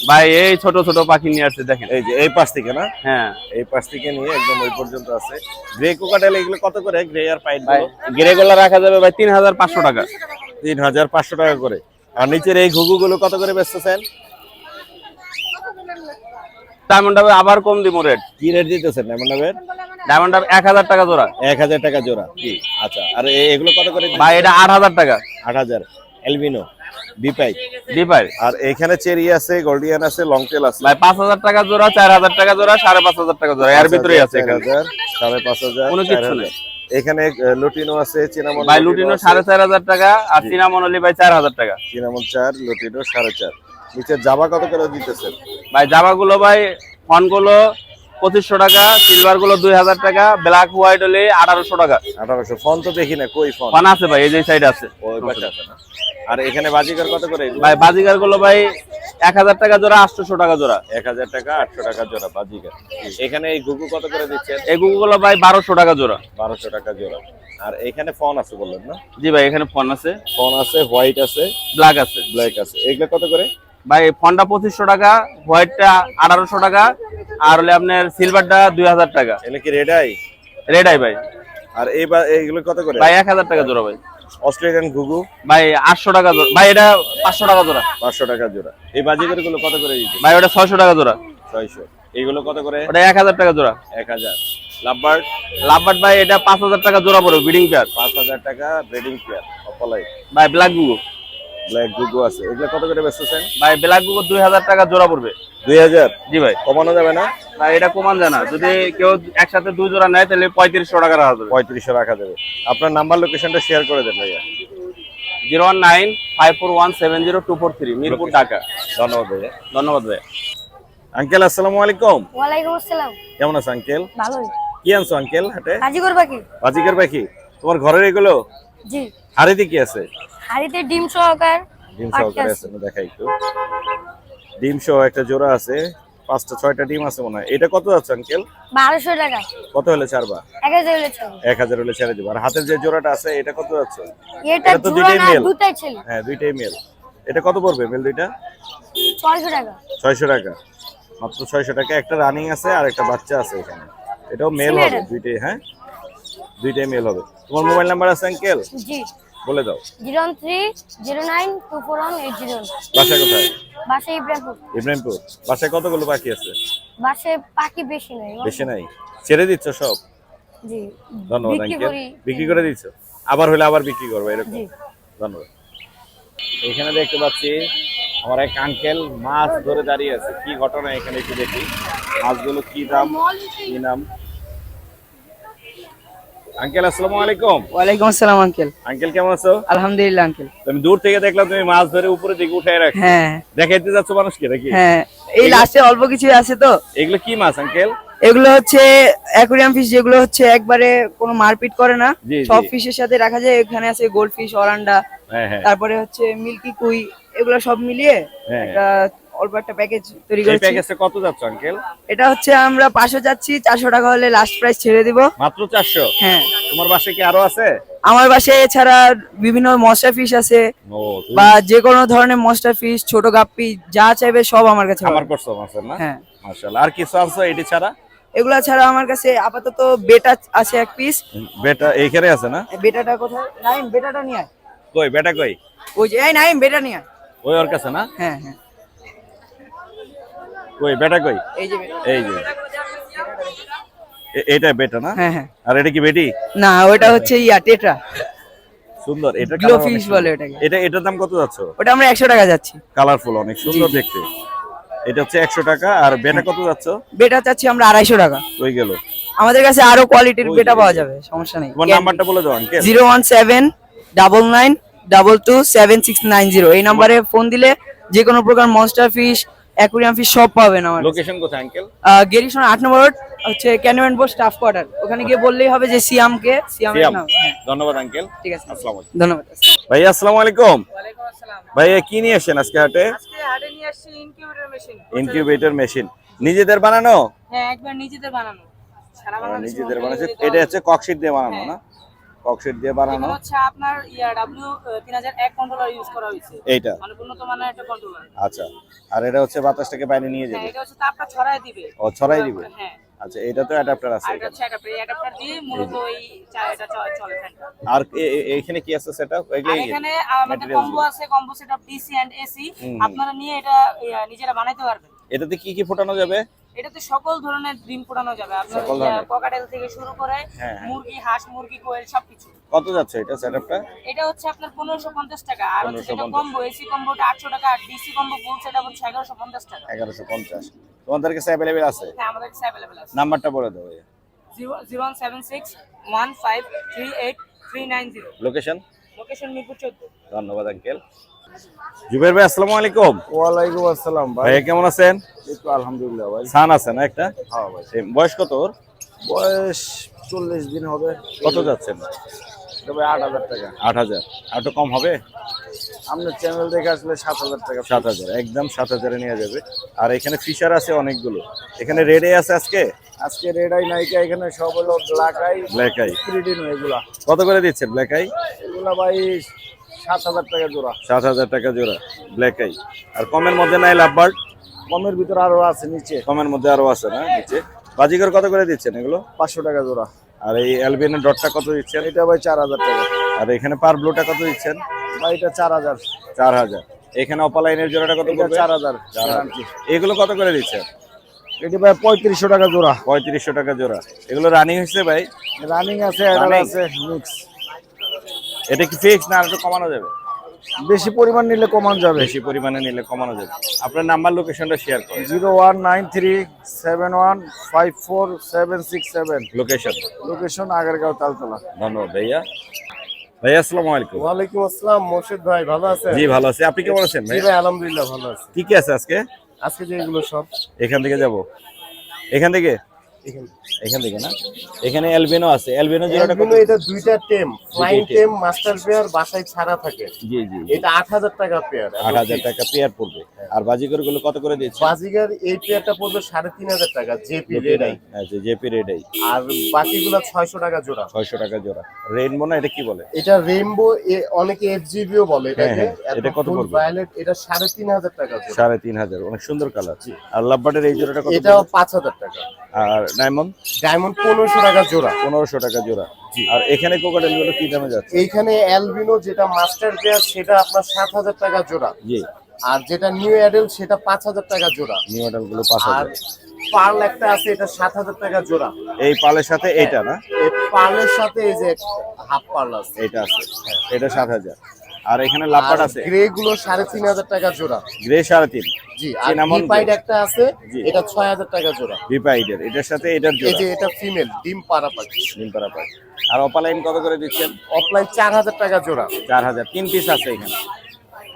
ভাই এই ছোট ছোট পাখি নিয়ে আসছে দেখেন। এই যে এই পাশ থেকে না? হ্যাঁ এই পাশ থেকে নিয়ে একদম ওই পর্যন্ত আছে। গ্রে কোকাটেল এগুলো কত করে? গ্রে আর পাইট ভাই গুলো গ্রেগুলো রাখা যাবে ভাই 3500 টাকা। 3500 টাকা করে। আর নিচের এই ঘুঘু গুলো কত করে বেচতেছেন? ডায়মন্ড ডাবে আবার কম দিব রেট। কি রেট দিতেছেন ডায়মন্ড ডাবের? ডায়মন্ড ডাব 1000 টাকা জোড়া। 1000 টাকা জোড়া। আচ্ছা আর এগুলো কত করে? ভাই এটা 8000 টাকা। 8000 এলবিনো বিপাই। ডিপাই আর এখানে চেরি আছে, গোল্ডিয়ান আছে, লং টেল আছে। ভাই 5000 টাকা জোড়া, 4000 টাকা জোড়া, 5500 টাকা জোড়া, এর ভিতরেই আছে এখানে। 4500 কোনো কিচ্ছু নেই। এখানে লুটিনো আছে, চিনামন ভাই লুটিনো 4500 টাকা আর সিনামন হলি ভাই 4000 টাকা। Cinnamon 4, lutino 4.5। নিচে জাবা কত করে দিতেছেন? ভাই জামাগুলো ভাই ফন গুলো 2500 টাকা, সিলভার গুলো 2000 টাকা, ব্ল্যাক হোয়াইট হলে 1800 টাকা। 1800। ফোন তো দেখি না, কই ফোন? ফন আছে ভাই এই যে সাইড আছে। ওই পাশে আছে না? আর এখানে বাজিকার কত করে? ভাই বাজিগার গুলো ভাই 1000 টাকা জোড়া, 800 টাকা জোড়া। 1000 টাকা 800 টাকা জোড়া বাজিকার। এখানে এই গুগু কত করে দিচ্ছেন? এই গুগুলো ভাই 1200 টাকা জোড়া। 1200 টাকা জোড়া। আর এখানে ফোন আছে বললেন না? জি ভাই এখানে ফন আছে, ফোন আছে, হোয়াইট আছে, ব্ল্যাক আছে। ব্ল্যাক আছে। এগুলো কত করে? ভাই ফনটা 2500 টাকা, হোয়াইটটা 1800 টাকা, আর হলে আপনার সিলভারটা 2000 টাকা। এগুলো কি রেড আই? রেড আই ভাই। আর এইগুলো কত করে? ভাই 1000 টাকা জোড়া ভাই। অস্ট্রেলিয়ান ঘুঘু ভাই 800 টাকা জোড়া। ভাই এটা 500 টাকা জোড়া। 500 টাকা জোড়া। এই বাজিকার গুলো কত করে দিচ্ছেন? ভাই ওটা 600 টাকা জোড়া। 600। এগুলো কত করে? ওটা 1000 টাকা জোড়া। 1000। লাভবার্ড? লাভবার্ড ভাই এটা 5000 টাকা জোড়া পড়বে ব্রিডিং পেয়ার। 5000 টাকা ব্রিডিং পেয়ার। অপলাই। ভাই ব্ল্যাক গুগু। ব্ল্যাক ঘুঘু আছে। এগুলো কত করে বেচতেছেন? ভাই ব্ল্যাক গুগু 2000 টাকা জোড়া পড়বে। 2000? জি ভাই। কমানো যাবে না? ভাই এটা কমান জানা, যদি কেউ একসাথে 2 জোড়া নেয় তাহলে 3500 টাকা রাখা যাবে। 3500 রাখা যাবে। আপনার নাম্বার লোকেশনটা শেয়ার করে দেন ভাইয়া। 01954170243 মিরপুর ঢাকা। ধন্যবাদ ভাইয়া। ধন্যবাদ ভাই। আঙ্কেল আসসালামু আলাইকুম। ওয়ালাইকুম আসসালাম। কেমন আছে আঙ্কেল? ভালোই। কি আনছো আঙ্কেল হাটে? হাজিগর বাকি। বাজিকার পাখি? তোমার ঘরের এগুলো? জি। হাড়িতে কি আছে? হাড়িতে ডিম সহকার। ডিম সহকারে আছে না? দেখাই একটু। ডিম সহ একটা জোড়া আছে, 5টা 6টা ডিম আছে মনে হয়। এটা কত আছে আঙ্কেল? 1200 টাকা। কত হলে ছাড়বা? 1000 হলে ছাড়বো। 1000 হলে ছেড়ে দিব। আর হাতের যে জোড়াটা আছে এটা কত আছে? এটা এটা তো জোড়া দুইটাই না, মেল। দুটাই ছেলে। হ্যাঁ দুইটাই মেল। এটা কত পড়বে মেল দুইটা? 600 টাকা। 600 টাকা। মাত্র 600 টাকা। একটা রানিং আছে আর একটা বাচ্চা আছে এখানে। এটাও মেল হবে দুইটাই। হ্যাঁ দুইটাই মেল হবে। তোমার মোবাইল নাম্বার আছে আঙ্কেল? জি। বলে দাও। 0309241801। বাসা কোথায়? বাসায় ইব্রাহিমপুর। ইব্রাহিমপুর। বাসায় কতগুলো পাখি আছে? বাসায় পাখি বেশি নাই। বেশি নাই। ছেড়ে দিচ্ছ সব? জি। ধন্যবাদ বিক্রি আঙ্কেল। করি। বিক্রি করে দিচ্ছ? আবার হলে আবার বিক্রি করবে এরকম? জি। ধন্যবাদ। এখানে দেখতে পাচ্ছি আমার এক আঙ্কেল মাছ ধরে দাঁড়িয়ে আছে। কি ঘটনা এখানে একটু দেখি। মাছগুলো কি দাম, কি নাম? আঙ্কেল আসসালামু আলাইকুম। ওয়ালাইকুম আসসালাম আঙ্কেল। আঙ্কেল কেমন আছো? আলহামদুলিল্লাহ আঙ্কেল। আমি দূর থেকে দেখলাম তুমি মাছ ধরে উপরে দিকে উঠায় রাখছো। হ্যাঁ দেখাইতে যাচ্ছ মানুষকে নাকি? হ্যাঁ, এই লাস্টে অল্প কিছু আছে তো। এগুলো কি মাছ আঙ্কেল? এগুলো হচ্ছে অ্যাকুরিয়াম ফিশ, যেগুলো হচ্ছে একবারে কোনো মারপিট করে না, জি, জি। সব ফিশের সাথে রাখা যায়। এখানে আছে গোল্ড ফিশ, অরান্ডা, হ্যাঁ হ্যাঁ তারপরে হচ্ছে মিল্কি কুই, এগুলো সব মিলিয়ে হ্যাঁ। একটা অল্প একটা প্যাকেজ তৈরি এই করেছি। প্যাকেজে কত যাচ্ছ আঙ্কেল? এটা হচ্ছে আমরা 500 যাচ্ছি, 400 টাকা হলে লাস্ট প্রাইস ছেড়ে দিব। মাত্র 400? হ্যাঁ। তোমার বাসায় কি আরো আছে? আমার বাসায় এছাড়া বিভিন্ন মশলা ফিশ আছে, ও বা যে কোনো ধরনের মশলা ফিশ, ছোট গাপ্পি যা চাইবে সব আমার কাছে আমার পাবে। করছো মাছের না? হ্যাঁ। মাশাআল্লাহ। আর কিছু আনছো এটি ছাড়া? এগুলা ছাড়া আমার কাছে আপাতত বেটা আছে এক পিস। বেটা এইখানে আছে না? বেটাটা কোথায়? নাইম, বেটাটা নিয়ে আয়। কই বেটা কই? ওই যে, এই নাইম, বেটা নিয়ে আয়। ওই ওর কাছে না? হ্যাঁ হ্যাঁ, কই বেটা কই? এই যে বেটা। এই যে এটা বেটা না? হ্যাঁ হ্যাঁ। আর এটা কি বেটি? না, ওটা হচ্ছে টেট্রা। সুন্দর। এটা গ্লো ফিশ বলে ওটাকে। এটার দাম কত যাচ্ছে? ওটা আমরা 100 টাকা যাচ্ছি। কালারফুল, অনেক সুন্দর দেখতে। এটা হচ্ছে 100 টাকা। আর বেটা কত যাচ্ছে? বেটা চাচ্ছি আমরা 250 টাকা। কই গেল? আমাদের কাছে আরো কোয়ালিটির ওই যে, বেটা ওই পাওয়া যে। যাবে, সমস্যা নেই। তোমার নাম্বারটা বলে দাও আঙ্কেল। 01799227690। এই নম্বরে ফোন দিলে যে কোনো প্রকার মনস্টার ফিশ, অ্যাকুরিয়াম ফিশ সব পাবেন আমার লোকেশন কোথায় আঙ্কেল? গেরিশন 8 নম্বর রোড হচ্ছে ক্যান্টনমেন্ট বোর্ড স্টাফ কোয়ার্টার, ওখানে গিয়ে বললেই হবে যে সিয়ামের সিয়াম। নাম। হ্যাঁ ধন্যবাদ আঙ্কেল। ঠিক আছে, আসসালামু আলাইকুম। ধন্যবাদ। ভাইয়া আসসালামু আলাইকুম। ভাইয়া কি নিয়ে আসেন আজকে হাটে? হাটে নিয়ে আসছি ইনকিউবেটর মেশিন। ইনকিউবেটর মেশিন নিজেদের বানানো? হ্যাঁ, একবার নিজেদের বানানো। সারা বাংলাদেশে নিজেদের বানাচ্ছে। এটা হচ্ছে ককশিট দিয়ে বানানো না? ককশিট দিয়ে বানানো। এটা হচ্ছে আপনার W3001 কন্ট্রোলার ইউজ করা হয়েছে। এইটা মানে উন্নত মানের একটা কন্ট্রোলার। আচ্ছা, আর এটা হচ্ছে বাতাসটাকে বাইরে নিয়ে হ্যাঁ, যাবে। এটা হচ্ছে তাপটা ছড়ায় দিবে। ও ছড়াই দিবে। হ্যাঁ। আচ্ছা, এটা তো অ্যাডাপ্টার আছে আর এটা এখানে। হচ্ছে অ্যাডাপ্টার দিয়ে মূলত এই এটা চলে ফ্যানটা। আর এইখানে কি আছে সেটআপ? আর এখানে আমাদের কম্বো আছে, combo setup DC and AC। আপনারা নিয়ে এটা নিজেরা বানাইতে পারবেন। এটাতে কি কি ফোটানো যাবে? এটাতে সকল ধরনের ডিম ফোটানো যাবে। আপনার সকল ধরনের? পকাটেল থেকে শুরু করে হ্যাঁ। মুরগি, হাঁস, মুরগি, কোয়েল সবকিছু। কত যাচ্ছে এটা সেটআপটা? এটা হচ্ছে আপনার 1550 টাকা। আর হচ্ছে যেটা 1550 কম্বো, AC কম্বোটা 800 টাকা, আর DC কম্বো ফুল সেটআপ হচ্ছে 1150 টাকা। 1150। তোমাদের কাছে अवेलेबल আছে? হ্যাঁ, আমাদের কাছে अवेलेबल আছে। নাম্বারটা বলে দাও। 0176153839 লোকেশন? লোকেশন মিরপুর 14। ধন্যবাদ আঙ্কেল। জুবের ভাই আসসালামু আলাইকুম। ওয়ালাইকুম আসসালাম ভাই। ভাই কেমন আছেন? এই তো আলহামদুলিল্লাহ ভাই। সান আছে না একটা? হ্যাঁ ভাই। বয়স কত ওর? বয়স 40 দিন হবে। কত যাচ্ছেন? তবে 8000 টাকা। 8000। আর একটু কম হবে? আপনার চ্যানেল দেখে আসলে 7000 টাকা। 7000, একদম 7000 এ নিয়ে যাবে। আর এখানে ফিশার আছে অনেকগুলো। এখানে রেডে আছে আজকে? আজকে রেড আই নাইকা এখানে সব হলো ব্ল্যাক আই, ব্ল্যাক আই। স্ক্রিডিন এগুলা। কত করে দিচ্ছেন ব্ল্যাক আই? এগুলা ভাই 7000 টাকা জোড়া। 7000 টাকা জোড়া ব্ল্যাক আই। আর কমের মধ্যে নাই লাভবার্ড? কমের ভিতর আরো আছে নিচে। কমের মধ্যে আরো আছে না নিচে? বাজিকর কত করে দিচ্ছেন এগুলো? 500 টাকা জোড়া। আর এই অ্যালবিনের ডটটা কত দিচ্ছেন? এটা ভাই 4000 টাকা। আর এখানে পার ব্লুটা কত দিচ্ছেন? ভাই এটা 4000। 4000। এখানে অপালাইনের জোড়াটা কত এটা পড়বে? 4000 গ্যারান্টি। এগুলো কত করে দিচ্ছেন? এটি ভাই 3500 টাকা জোড়া। 3500 টাকা জোড়া। এগুলো রানিং হয়েছে ভাই? রানিং আছে, অ্যাডাল Running? আছে, মিক্স। এটা কি ফিক্স না আর একটু কমানো যাবে? বেশি পরিমাণ নিলে কমান যাবে। বেশি পরিমাণে নিলে কমানো যাবে। আপনার নাম্বার লোকেশনটা শেয়ার করুন। 019371547767। লোকেশন? লোকেশন আগারগাঁও তালতলা। ধন্যবাদ ভাইয়া। ভাইয়া আসসালামু আলাইকুম। ওয়ালাইকুম আসসালাম। মোর্শেদ ভাই ভালো আছেন? জি ভালো আছি। আপনি কেমন আছেন জি ভাই? ভাই আলহামদুলিল্লাহ ভালো আছি। কি কি আছে আজকে? আজকে যে এগুলো সব এখান থেকে যাব। এখান থেকে? এখানে এখান থেকে না? এখানে অ্যালবিনো আছে। অ্যালবিনো জোড়াটা কত? এগুলো এটা দুইটা টেম, ফ্লাইং দুইটাই টেম মাস্টার পেয়ার বাসায় ছাড়া থাকে। জি জি। এটা 8000 টাকা পেয়ার। 8000 টাকা পেয়ার পড়বে। আর বাজিকর গুলো কত করে দিচ্ছেন? বাজিগার এই পেয়ারটা পড়বে 3500 টাকা জেপি রেড আই। আচ্ছা, জেপি রেড আই। আর বাকিগুলো 600 টাকা জোড়া। 600 টাকা জোড়া। রেইনবো না, এটা কি বলে? এটা রেইনবো, অনেকে এফজিবিও বলে এটাকে। হ্যাঁ, এটা কত পড়বে? ভায়োলেট এটা 3500 টাকা জোড়া। 3500। অনেক সুন্দর কালার। আর লাভবার্ডের এই জোড়াটা কত? এটাও 5000 টাকা। আর ডায়মন্ড? ডায়মন্ড 1500 টাকা জোড়া। 1500 টাকা জোড়া। আর এখানে কোকাটেল গুলো কি দামে যাচ্ছে? এইখানে অ্যালবিনো যেটা মাস্টার পেয়ার সেটা আপনার 7000 টাকা জোড়া। জি। আর যেটা নিউ অ্যাডেল সেটা 5000 টাকা জোড়া। নিউ মডেল গুলো আর 5000। পার্ল একটা আছে, এটা 7000 টাকা জোড়া। এই পালের সাথে এইটা না? এই পার্লের সাথে এই যে হাফ পার্ল আছে, এটা আছে। এটা 7000। আর এখানে লাভবার্ড আছে। গ্রে গুলো 3500 টাকা জোড়া। গ্রে 3.5। জি। আর চিনামন ডিপাইড একটা আছে, জি। এটা 6000 টাকা জোড়া। বিপাইডের এটার সাথে এটার এই জোড়া। যে এটা ফিমেল ডিম পাড়া পাখি। ডিমপাড়া পাই। আর অপালাইন কত করে দিচ্ছেন? অফলাইন 4000 টাকা জোড়া। 4000। 3 পিস আছে এখানে।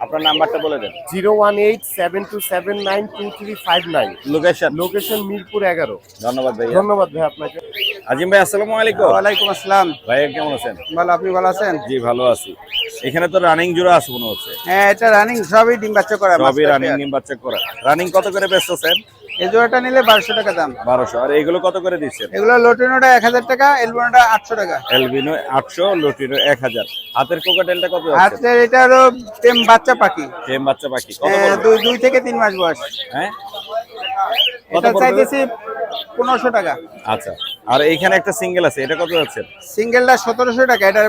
আপনার নাম্বারটা বলে দেন। 01872792359। লোকেশন? লোকেশন মিরপুর 11। ধন্যবাদ ভাইয়া। ধন্যবাদ ভাই আপনাকে। আজিম ভাই আসসালামু আলাইকুম। ওয়ালাইকুম আসসালাম। ভাইয়া কেমন আছেন? ভালো, আপনি ভালো আছেন? জি ভালো আছি। এখানে তো রানিং জোড়া আছে মনে হচ্ছে। হ্যাঁ, এটা রানিং সবই ডিম বাচ্চা করা। সবই রানিং ডিম বাচ্চা করা। রানিং কত করে বেচতেছেন? এই জোড়াটা নিলে 1200 টাকা দাম। 1200। আর এগুলো কত করে দিচ্ছেন? এগুলো লোটিনোটা 1000 টাকা, এলবিনোটা 800 টাকা। Albino 800, lutino 1000। হাতের কোকাটেলটা কত আছে? হাতের এটা হলো টেম বাচ্চা পাখি। টেম বাচ্চা পাখি। কত পড়বে? 2 থেকে 3 মাস বয়স। হ্যাঁ? কত এটা পড়বে? চাইতেছি 1500 টাকা। আচ্ছা। আর এইখানে একটা সিঙ্গেল আছে, এটা কত যাচ্ছে? সিঙ্গেলটা 1700 টাকা। এটা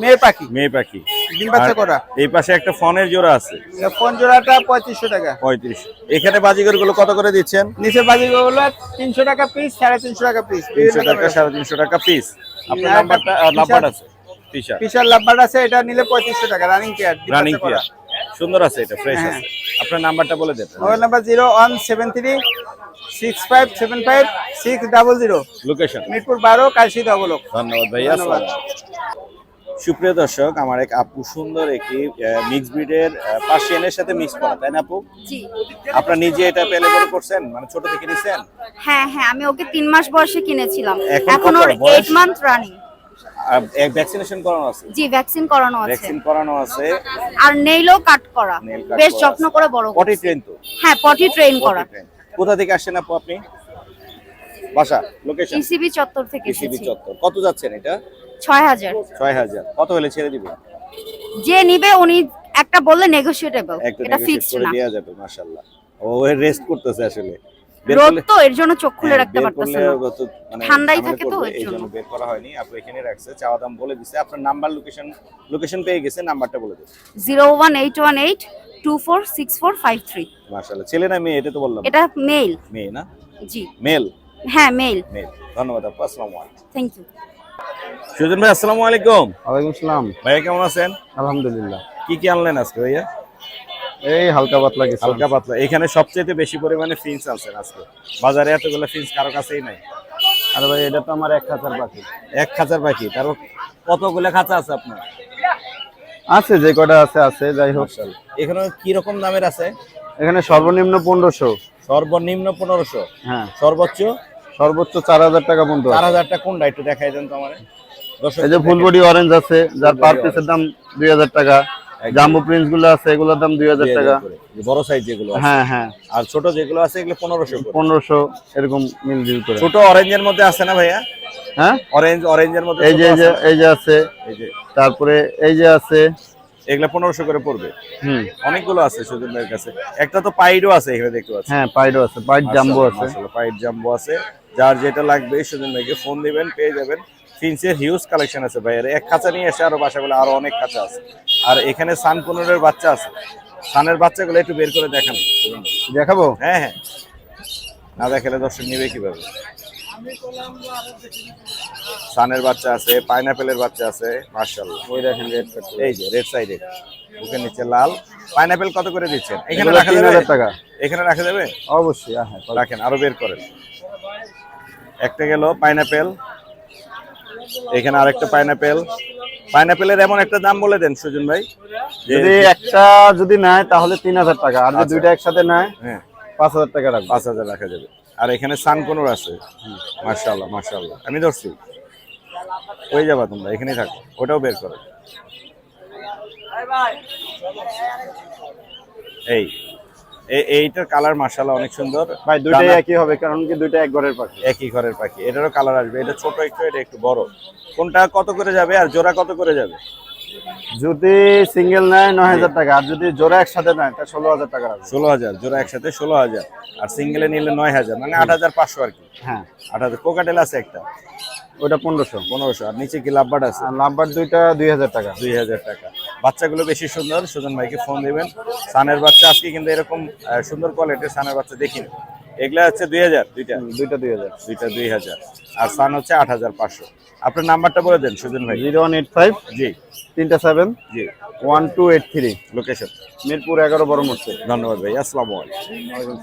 মেয়ে পাখি, মেয়ে পাখি। ডিম বাচ্চা আর করা। এই পাশে একটা ফোনের জোড়া আছে। ফোন জোড়াটা 3500 টাকা। 35। এখানে বাজিগর গুলো কত করে দিচ্ছেন? নিচে বাজিগুলো 300 টাকা পিস, 350 টাকা পিস। 300 টাকা, 350 টাকা পিস। আপনার আর নাম্বারটা একটা নাম্বার আছে? টিশার্ট পিসার লাভবার আছে, এটা নিলে 3500 টাকা। Running pair, running pair. সুন্দর আছে, এটা ফ্রেশ হ্যাঁ। আছে। আপনার নাম্বারটা বলে দেন। Mobile number 01736575600। Location? Mirpur 12, Kalshi D block. ধন্যবাদ ভাইয়া। ধন্যবাদ। সুপ্রিয় দর্শক, আমার এক আপু সুন্দর একটি মিক্স ব্রিডের পার্সিয়ানের সাথে মিক্স করা, তাই না আপু? জি আপনারা নিজে এটা পেলে বড় করছেন, মানে ছোট থেকে নিছেন? হ্যাঁ হ্যাঁ, আমি ওকে 3 মাস বয়সে কিনেছিলাম, এখন এখন কত ওর বয়স? 8 মান্থ রানিং। ভ্যাকসিনেশন করানো আছে? জি ভ্যাকসিন করানো আছে, ভ্যাকসিন করানো আছে। আর নেইলও কাট করা, Nail cut বেশ করা যত্ন আছে। করে বড় পটি করছি। ট্রেন তো? হ্যাঁ পটি ট্রেন করা। Potty train। কোথা থেকে আসছেন আপু আপনি? বাসা লোকেশন? টিসিবি চত্বর থেকে পিসিবি এসেছি। চত্বর। কত যাচ্ছেন এটা? 6000। 6000। কত হলে ছেড়ে দিবেন? যে নিবে উনি একটা বললে নেগোশিয়েটেবল, একটা এটা negotiate ফিক্সড করে না। দেয়া যাবে, মাশাআল্লাহ। ও রেস্ট করতেছে আসলে। বের রোদ করলে- তো এর জন্য চোখ খুলে হ্যাঁ, রাখতে বের পারতেছে করলে না। তো মানে ঠান্ডাই ঝামেলা থাকে তো করবে, এর এই জন্য। জন্য বের করা হয়নি। আপু এখানে রাখছে, চাওয়া দাম বলে দিছে। আপনার নাম্বার লোকেশন পেয়ে গেছে, নাম্বারটা বলে দিন। 01818 246453। মাশাআল্লাহ। ছেলে না মেয়ে এটা তো বললাম? এটা মেল। মেয়ে না? জি মেল। হ্যাঁ মেল। মেল। ধন্যবাদ আপু, আসসালামু আলাইকুম। Thank you. সুজন ভাই আসসালামু আলাইকুম। ওয়ালাইকুম আসসালাম। ভাইয়া কেমন আছেন? আলহামদুলিল্লাহ। কি কি আনলেন আজকে ভাইয়া? এই হালকা পাতলা কিছু। হালকা পাতলা। এখানে সবচেয়ে বেশি পরিমাণে ফিন্স আনছেন আজকে। বাজারে এতগুলো ফিন্স কারো কাছেই নাই। আরে ভাই এটা তো আমার 1 খাঁচার পাখি। এক খাঁচার পাখি, তারপর কতগুলো খাঁচা আছে আপনার? আছে যে কটা আছে যাই হোক। এখানে কি রকম দামের আছে? এখানে সর্বনিম্ন 1500। সর্বনিম্ন 1500। হ্যাঁ সর্বোচ্চ সর্বোচ্চ 4000 টাকা পর্যন্ত। 4000 টাকা। কোনটা একটু দেখাই দেন তো আমারে। দর্শক এই যে ফুল বডি অরেঞ্জ আছে, যার পার পিসের দাম 2000 টাকা। জাম্বো প্রিন্স গুলো আছে, এগুলোর দাম 2000 টাকা। বড় সাইজ যেগুলো আছে। হ্যাঁ হ্যাঁ, আর ছোট যেগুলো আছে এগুলো 1500 করে। 1500 এরকম মিলজিল করে। ছোট অরেঞ্জের মধ্যে আছে না ভাইয়া? হ্যাঁ অরেঞ্জের মধ্যে এই যে ছোট আছে না? এই যে আছে, এই যে তারপরে এই যে আছে। এগুলা 1500 করে পড়বে। হুম অনেকগুলো আছে সুজন ভাইয়ের কাছে। একটা তো পাইডও আছে এখানে দেখতে পাচ্ছি। হ্যাঁ, পাইডও আছে, পাইড জাম্বো আছে। মাশাআল্লাহ, পাইড জাম্বো আছে। যার যেটা লাগবে সুজন ভাইকে ফোন দিবেন, পেয়ে যাবেন। ফিন্সের হিউজ কালেকশন আছে ভাইয়ের। এক খাঁচা নিয়ে এসে আরো বাসাগুলো আরো অনেক খাঁচা আছে। আর এখানে সানকুনুরের বাচ্চা আছে। সানের বাচ্চাগুলো একটু বের করে দেখান সুজন ভাই। দেখাবো? হ্যাঁ হ্যাঁ, না দেখালে দর্শক নিবে কিভাবে? সানের বাচ্চা আছে, পাইনাপেলের বাচ্চা আছে, মাশাআল্লাহ। ওই দেখেন রেড কাট। এই যে রেড সাইডে, বুকের নিচে লাল। পাইনাপেল কত করে দিচ্ছেন? এখানে এগুলো রাখা যাবে? 3000 টাকা। এখানে রাখা যাবে? অবশ্যই। হ্যাঁ রাখেন, আরো বের করেন। একটা গেল পাইনাপেল, এখানে আরেকটা পাইনাপেল। পাইনাপেলের এমন একটা দাম বলে দেন সুজন ভাই। যদি একটা যদি নেয় তাহলে 3000 টাকা, আর যদি আচ্ছা। দুইটা একসাথে নেয় হ্যাঁ 5000 টাকা রাখবো। 5000 রাখা যাবে। আর এখানে সানকোনর আছে। মাশাআল্লাহ মাশাআল্লাহ, আমি ধরছি। হয়ে যাবা তোমরা, এখানেই থাকো। ওটাও বের করো। এইটার কালার মাশাআল্লাহ অনেক সুন্দর ভাই দুইটাই ডানা- একই হবে, কারণ কি দুইটা এক ঘরের পাখি। একই ঘরের পাখি। এটারও কালার আসবে। এটা ছোট একটু, এটা একটু বড়। কোনটা কত করে যাবে আর জোড়া কত করে যাবে? যদি সিঙ্গেল নেয় 9000 টাকা, আর যদি জোড়া একসাথে নেয় তা 16000 টাকা রাখবো। 16000 জোড়া একসাথে 16000, আর সিঙ্গেলে নিলে 9000, মানে 8500 আর কি। হ্যাঁ 8000। কোকাটেল আছে একটা, ওটা 1500। 1500। আর নিচে কি লাভবার্ড আছে? আর লাম্বার দুইটা 2000 টাকা। 2000 টাকা। বাচ্চাগুলো বেশি সুন্দর। সুজন ভাইকে ফোন দিবেন। সানের বাচ্চা আজকে কিন্তু এরকম সুন্দর কোয়ালিটির সানের বাচ্চা দেখিনি। এগুলা হচ্ছে 2000, দুইটা দুইটা 2000। 2000। আর সান হচ্ছে 8500। আপনার নাম্বারটা বলে দেন সুজন ভাই। 0185 জি 37 জি। 1283। লোকেশন মিরপুর 11 বড় মোড়ে। ধন্যবাদ ভাই, আসসালামু আলাইকুম।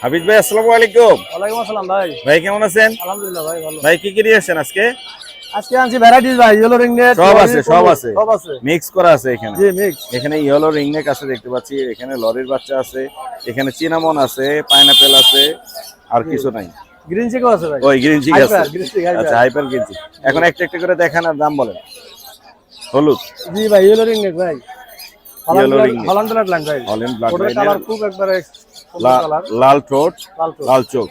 হাবিব ভাই আসসালামু আলাইকুম। ওয়ালাইকুম আসসালাম ভাই। ভাই কেমন আছেন? আলহামদুলিল্লাহ ভাই ভালো। ভাই কি কি নিয়ে আসছেন আজকে? আজকে আনছি ভ্যারাইটিস ভাই, ইয়েলো রিংনেট সব আছে, সব আছে। সব আছে। মিক্স করা আছে এখানে। জি মিক্স। এখানে ইয়েলো রিংনেক আছে দেখতে পাচ্ছি, এখানে লরির বাচ্চা আছে, এখানে চিনামন আছে, পাইনাপেল আছে, আর কিছু নাই। গ্রিন চিকও আছে ভাই। ওই গ্রিন চিক আছে। Hyper, green chick, hyper। আচ্ছা হাইপার গ্রিন চিক। এখন একটা একটা করে দেখান আর দাম বলেন। হলুদ, জি ভাই ইয়েলো রিংনেট ভাই। Yellow ringneck। Holland blood line ভাই। হল্যান্ড ব্ল্যাক ওটার লাইনের কালার খুব একবারে সুন্দর কালার। লাল ঠোঁট, লাল ঠোঁট। লাল চোখ।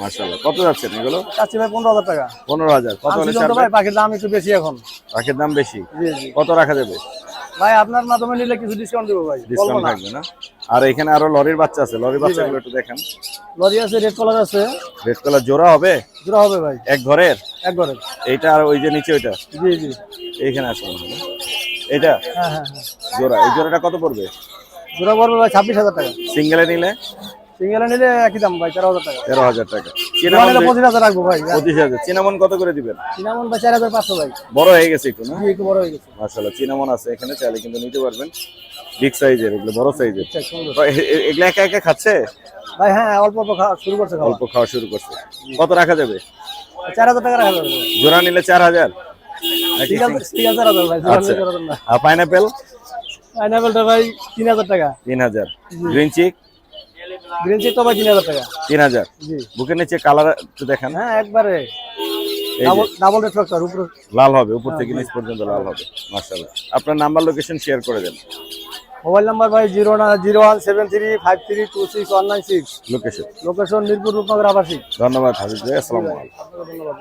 মাশাআল্লাহ। কত যাচ্ছেন এগুলো? চাচ্ছি ভাই 15000 টাকা। 15000। কত হলে আনছি তো ছাড়বেন? ভাই, পাখির দাম একটু বেশি এখন। পাখির দাম বেশি। জি জি। কত রাখা যাবে? ভাই আপনার মাধ্যমে নিলে কিছু ডিসকাউন্ট দেবো ভাই। বলবো ডিসকাউন্ট না। থাকবে না? আর এখানে আরো লরির বাচ্চা আছে, লরির বাচ্চাগুলো একটু দেখেন। লরি আছে, রেড কালার আছে। রেড কালার জোড়া হবে? জোড়া হবে ভাই, এক ঘরের? এক ঘরে। এইটা আর ওই যে নিচে ওইটা? জি জি। এইখানে আছে মনে হয়। এটা হ্যাঁ হ্যাঁ হ্যাঁ। জোড়া। এই জোড়াটা কত পড়বে জোড়া পড়বে ভাই 26000 টাকা। সিঙ্গেলে নিলে? সিঙ্গেলে নিলে একই দাম ভাই, 13000 টাকা। 13000 টাকা। জোড়া নিলে 25000 রাখবো ভাই। 25000। চিনামন কত করে দিবেন? সিনামন ভাই 4500 ভাই। বড় হয়ে গেছে একটু না? জি একটু বড় হয়ে গেছে। মাশাআল্লাহ। চিনামন আছে এখানে, চাইলে কিন্তু নিতে পারবেন। বিগ সাইজের, এগুলো বড় সাইজের। আচ্ছা সুন্দর এগুলো একা একা খাচ্ছে? ভাই। হ্যাঁ অল্প অল্প খাওয়া শুরু করছে, খাওয়া। অল্প খাওয়া শুরু করছে। কত রাখা যাবে? 4000 টাকা রাখা যাবে। জোড়া নিলে 4000। নাকি ঠিক আছে রাজা ভাই আচ্ছা আর পাইনাপেল পাইনাপেলটা ভাই 3000 টাকা 3000 গ্রিন চিক গ্রিন চিক তো ভাই 3000 টাকা 3000 জি বুকের নিচে কালার একটু দেখান হ্যাঁ একবারে এই যে ডাবল রিফ্লেক্টর উপরে লাল হবে উপর থেকে নিচ পর্যন্ত লাল হবে মাশাআল্লাহ আপনার নাম্বার লোকেশন শেয়ার করে দেন মোবাইল নাম্বার ভাই 0101732626196 লোকেশন লোকেশন মিরপুর রূপনগর আবাসিক ধন্যবাদ হাবিব ভাই আসসালামু আলাইকুম ধন্যবাদ